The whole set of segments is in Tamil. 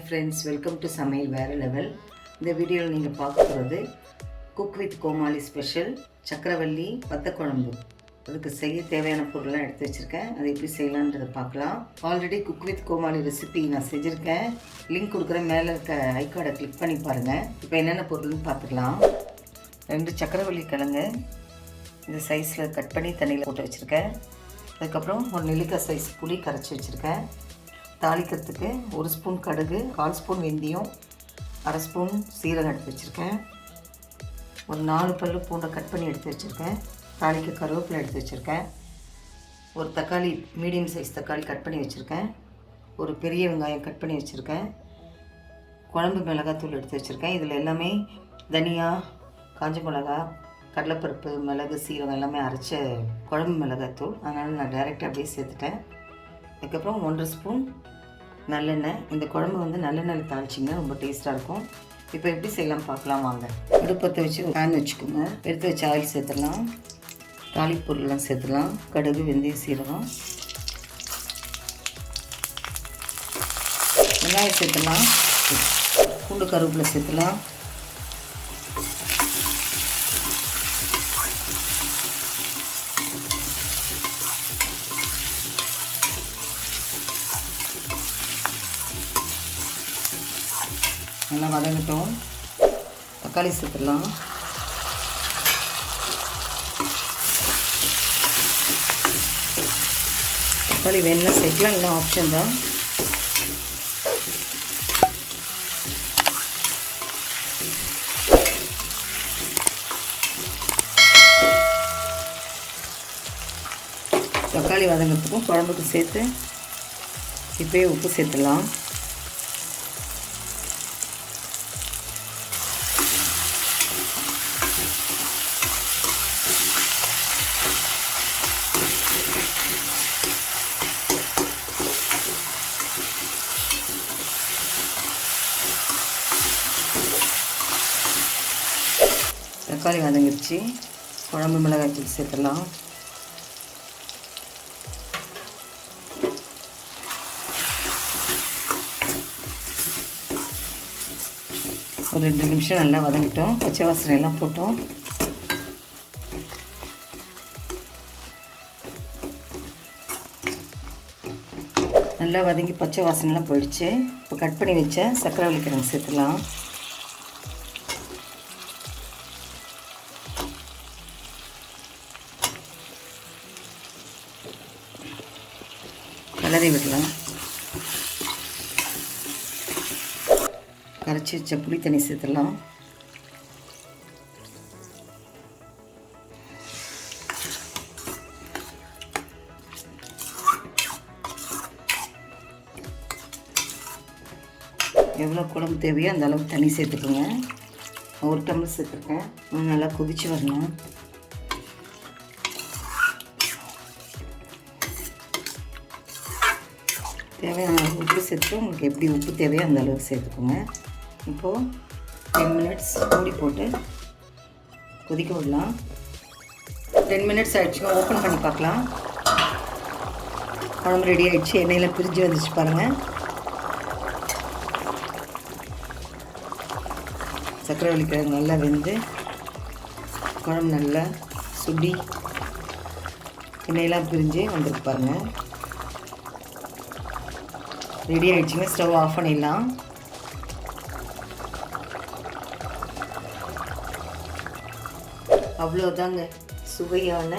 friends, welcome to Samayal Vera level. இந்த வீடியோவில் நீங்கள் பார்க்க போகிறது cook with Comali special sarkaraivalli வத்த குழம்பு. அதுக்கு செய்ய தேவையான பொருள்லாம் எடுத்து வச்சுருக்கேன். அதை எப்படி செய்யலான்றதை பார்க்கலாம். Already cook with Comali recipe நான் செஞ்சுருக்கேன். லிங்க் கொடுக்குற மேலே இருக்க ஐகார்டை கிளிக் பண்ணி பாருங்கள். இப்போ என்னென்ன பொருள்னு பார்த்துக்கலாம். 2 sarkaraivalli கிழங்கு இந்த சைஸில் கட் பண்ணி தண்ணியில் போட்டு வச்சுருக்கேன். அதுக்கப்புறம் ஒரு நெல்லிக்காய் சைஸ் புளி கரைச்சி வச்சுருக்கேன். தாளிக்கிறதுக்கு 1 ஸ்பூன் கடுகு, 1/4 ஸ்பூன் வெந்தயம், 1/2 ஸ்பூன் சீரகம் எடுத்து வச்சுருக்கேன். ஒரு 4 பல்லு பூண்டை கட் பண்ணி எடுத்து வச்சுருக்கேன். தாளிக்க கருவேப்பிலை எடுத்து வச்சுருக்கேன். ஒரு தக்காளி, மீடியம் சைஸ் தக்காளி கட் பண்ணி வச்சுருக்கேன். ஒரு பெரிய வெங்காயம் கட் பண்ணி வச்சுருக்கேன். குழம்பு மிளகாத்தூள் எடுத்து வச்சுருக்கேன். இதில் எல்லாமே தனியா, காஞ்ச மிளகா, கடலைப்பருப்பு, மிளகு, சீரகம் எல்லாமே அரைச்ச குழம்பு மிளகாத்தூள். அதனால் நான் டைரெக்டாக அப்படியே சேர்த்துட்டேன். அதுக்கப்புறம் 1/2 ஸ்பூன் நல்லெண்ணெய். இந்த குழம்பு வந்து நல்லெண்ணெயில் தாளிச்சிங்கன்னா ரொம்ப டேஸ்ட்டாக இருக்கும். இப்போ எப்படி செய்யலாம் பார்க்கலாம் வாங்க. அடுப்பத்தை வச்சு பேன் வச்சுக்கோங்க. எடுத்து வச்சு ஆயில் சேர்த்துடலாம். தாளிப்பொருள்லாம் சேர்த்துடலாம். கடுகு, வெந்தயம், சீரகம், வெங்காயம் சேர்த்துடலாம். பூண்டு, கருவேப்பிலை சேர்த்துலாம். நல்லா வதங்கட்டும். தக்காளி சேர்த்துடலாம். தக்காளி வேணும்னா சேர்க்கலாம், இல்லை ஆப்ஷன் தான். தக்காளி வதங்கிறதுக்கும் குழம்புக்கு சேர்த்து இப்போயே உப்பு சேர்த்துடலாம். தக்காளி வதங்கிடுச்சு. குழம்பு மிளகாய் தூள் சேர்த்துடலாம். ஒரு 2 நிமிஷம் நல்லா வதங்கிட்டோம். பச்சை வாசனை எல்லாம் போட்டோம். நல்லா வதங்கி பச்சை வாசனைலாம் போயிடுச்சு. இப்போ கட் பண்ணி வச்ச sarkaraivalli கிழங்கு சேர்த்துடலாம். கலரி விடலாம். கரைச்சி வச்ச புளி தண்ணி சேர்த்துடலாம். எவ்வளோ குழம்பு தேவையோ அந்த அளவுக்கு தண்ணி சேர்த்துக்கோங்க. 1 டம்ளர் சேர்த்துருக்கேன். நல்லா கொதித்து வரணும். தேவையான உப்பு சேர்த்து உங்களுக்கு எப்படி உப்பு தேவையோ அந்த அளவுக்கு சேர்த்துக்கோங்க. இப்போது 10 மினிட்ஸ் மூடி போட்டு கொதிக்க விடலாம். 10 மினிட்ஸ் ஆகிடுச்சுங்க. ஓப்பன் பண்ணி பார்க்கலாம். குழம்பு ரெடி ஆகிடுச்சு. எண்ணெயில் பிரிஞ்சு வந்துச்சு பாருங்கள். sarkaraivalli கிழங்கு நல்லா வெந்து குழம்பு நல்லா சுண்டி எண்ணெயெல்லாம் பிரிஞ்சு வந்துருக்கு பாருங்கள். ரெடி ஆகிடுச்சிங்க. ஸ்டவ் ஆஃப் பண்ணிடலாம். அவ்வளோதாங்க, சுவையான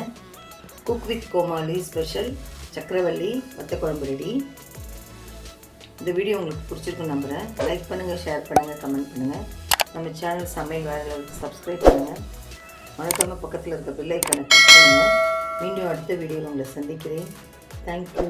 cook with Comali special sarkaraivalli வத்த குழம்பு ரெடி. இந்த வீடியோ உங்களுக்கு பிடிச்சிருக்குன்னு நம்புகிறேன். லைக் பண்ணுங்கள், ஷேர் பண்ணுங்கள், கமெண்ட் பண்ணுங்கள். நம்ம சேனல் சமையல் வேற லெவலுக்கு சப்ஸ்கிரைப் பண்ணுங்கள். மறக்காமல் பக்கத்தில் இருக்க பெல் ஐக்கானை கிளிக் பண்ணுங்கள். மீண்டும் அடுத்த வீடியோவில் உங்களை சந்திக்கிறேன். தேங்க்யூ.